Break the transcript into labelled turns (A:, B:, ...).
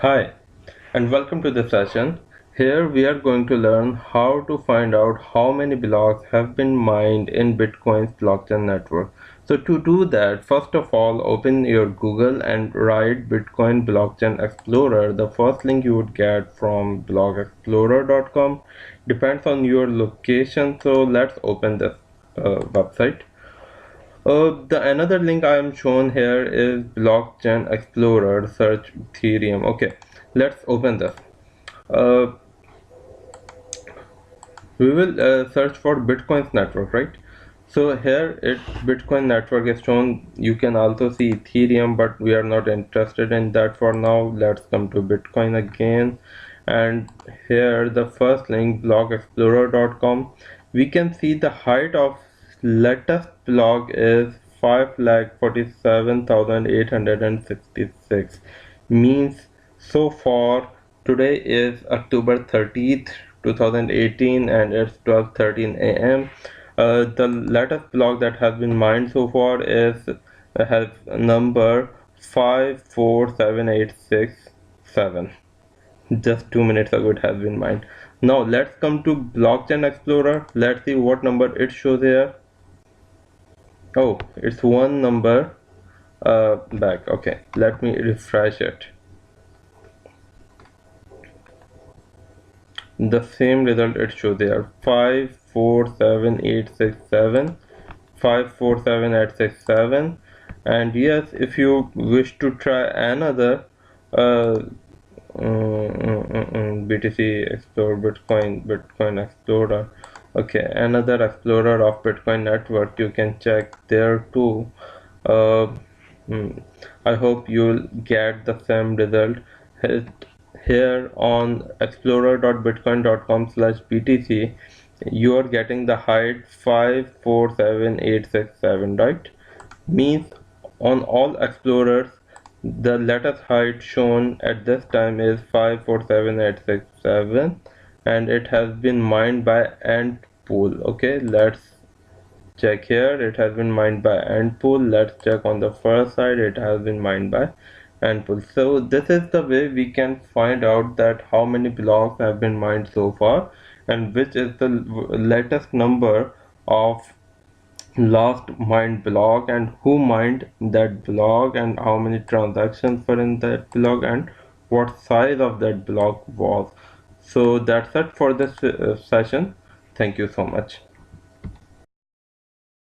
A: Hi, and welcome to the session. Here we are going to learn how to find out how many blocks have been mined in Bitcoin's blockchain network. So to do that, first of all, open your Google and write Bitcoin Blockchain Explorer. The first link you would get from blockexplorer.com depends on your location. So let's open this website. The another link I am shown here is Blockchain Explorer. Search Ethereum. Okay, let's open this. Uh, we will search for Bitcoin's network, right? So here it Bitcoin network is shown. You can also see Ethereum, but we are not interested in that for now. Let's come to Bitcoin again, and here the first link blockexplorer.com. We can see the height of latest block is 5,47,866. Means so far today is October 30th 2018 and it's 12:13 a.m. The latest block that has been mined so far is has number 547867. Just 2 minutes ago it has been mined. Now let's come to Blockchain Explorer. Let's see what number it shows here. Oh, it's one number back. Okay, let me refresh it. The same result it shows there, 547867, 547867. And yes, if you wish to try another BTC Explorer, Bitcoin Explorer, okay, another explorer of Bitcoin network, you can check there too. uh, I hope you'll get the same result. Here on explorer.bitcoin.com/btc you are getting the height 547867, right? Means on all explorers the latest height shown at this time is 547867, and it has been mined by Antpool. Okay, let's check here. It has been mined by Antpool. Let's check on the first side. It has been mined by Antpool. So this is the way we can find out that how many blocks have been mined so far, and which is the latest number of last mined block, and who mined that block, and how many transactions were in that block, and what size of that block was. So that's it for this session. Thank you so much.